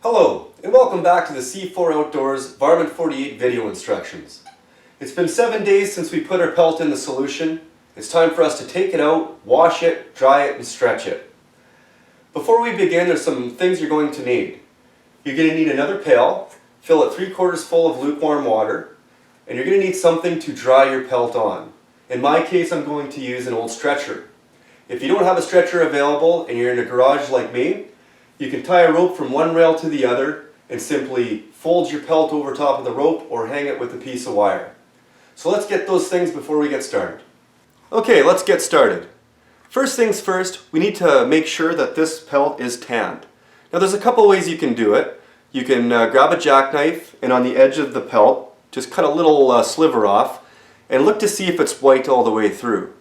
Hello, and welcome back to the C4 Outdoors Varmint 48 video instructions. It's been 7 days since we put our pelt in the solution. It's time for us to take it out, wash it, dry it, and stretch it. Before we begin, there's some things you're going to need. You're going to need another pail, fill it 3/4 full of lukewarm water, and you're going to need something to dry your pelt on. In my case, I'm going to use an old stretcher. If you don't have a stretcher available and you're in a garage like me, you can tie a rope from one rail to the other and simply fold your pelt over top of the rope or hang it with a piece of wire. So let's get those things before we get started. Okay, let's get started. First things first, we need to make sure that this pelt is tanned. Now there's a couple ways you can do it. You can grab a jackknife and on the edge of the pelt, just cut a little sliver off and look to see if it's white all the way through.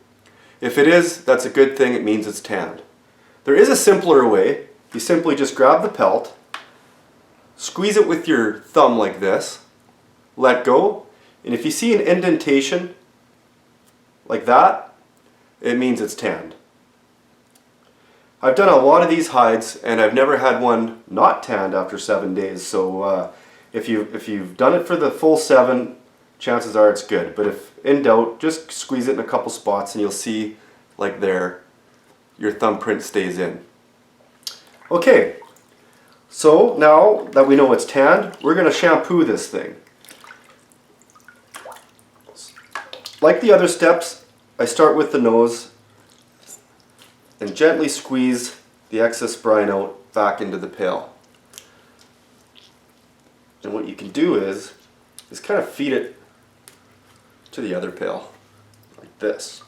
If it is, that's a good thing, it means it's tanned. There is a simpler way. You simply just grab the pelt, squeeze it with your thumb like this, let go, and if you see an indentation like that, it means it's tanned. I've done a lot of these hides and I've never had one not tanned after 7 days, so if you've done it for the full 7, chances are it's good. But if in doubt, just squeeze it in a couple spots and you'll see, like there, your thumbprint stays in. Okay, so now that we know it's tanned, we're going to shampoo this thing. Like the other steps, I start with the nose and gently squeeze the excess brine out back into the pail. And what you can do is kind of feed it to the other pail, like this.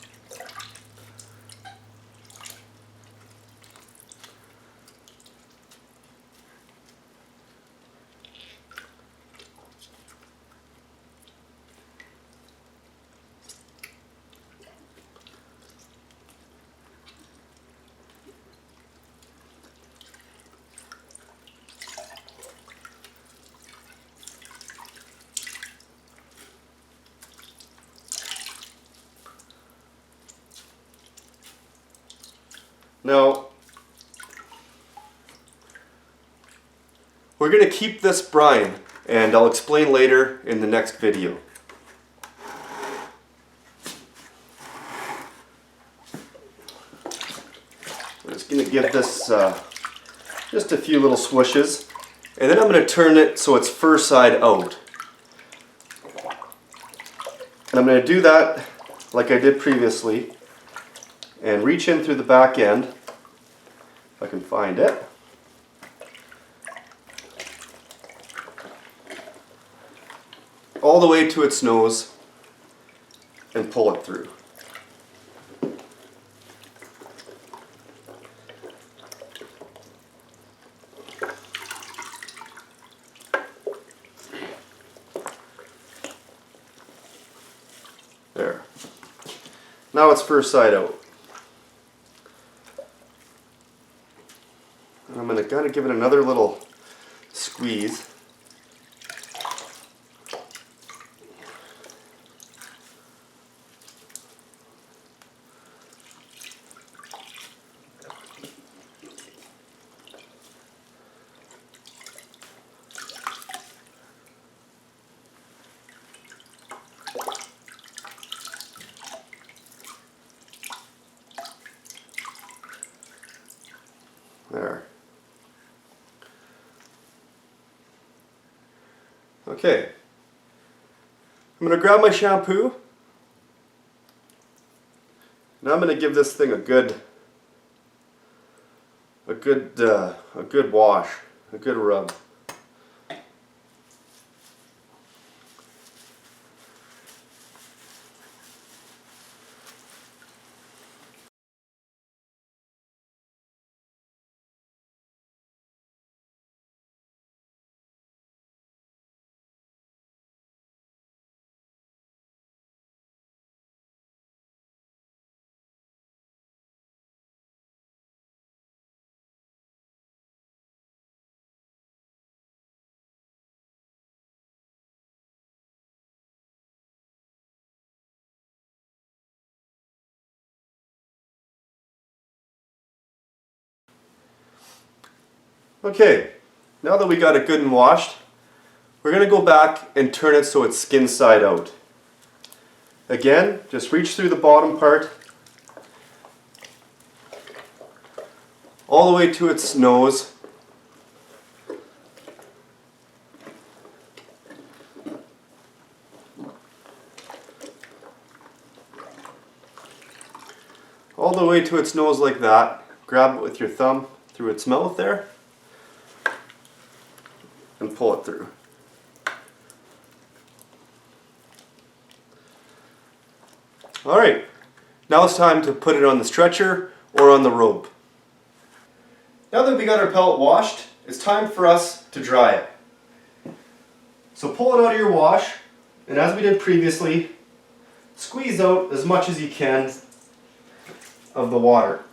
Now, we're going to keep this brine, and I'll explain later in the next video. I'm just going to give this just a few little swooshes, and then I'm going to turn it so it's fur side out. And I'm going to do that like I did previously, and reach in through the back end, if I can find it. All the way to its nose and pull it through. There. Now it's fur side out. I'm going to kind of give it another little squeeze. There. Okay, I'm going to grab my shampoo. Now I'm going to give this thing a good wash, a good rub. Okay, Now that we got it good and washed, we're going to go back and turn it so it's skin side out. Again, just reach through the bottom part all the way to its nose. All the way to its nose like that. Grab it with your thumb through its mouth there and pull it through. Alright, now it's time to put it on the stretcher or on the rope. Now that we got our pellet washed, it's time for us to dry it. So pull it out of your wash, and as we did previously, squeeze out as much as you can of the water.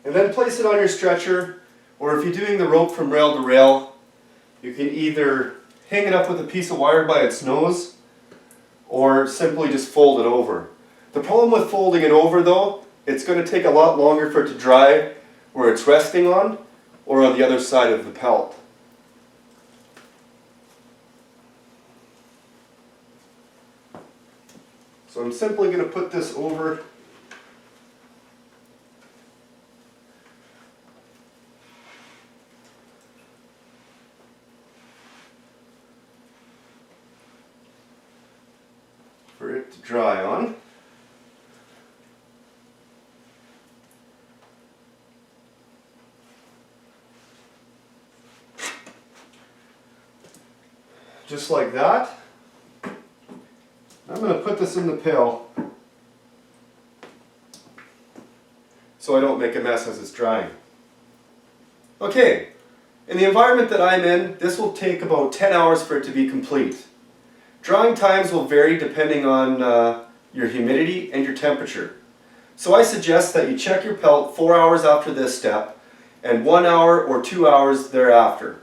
And then place it on your stretcher, or if you're doing the rope from rail to rail, you can either hang it up with a piece of wire by its nose, or simply just fold it over. The problem with folding it over though, it's going to take a lot longer for it to dry where it's resting on, or on the other side of the pelt. So I'm simply going to put this over for it to dry on. Just like that. I'm going to put this in the pail so I don't make a mess as it's drying. Okay, in the environment that I'm in, this will take about 10 hours for it to be complete. Drying times will vary depending on your humidity and your temperature. So I suggest that you check your pelt 4 hours after this step and 1 hour or 2 hours thereafter.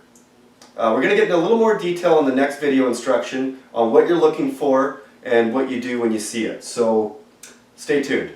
We're going to get into a little more detail in the next video instruction on what you're looking for and what you do when you see it. So stay tuned.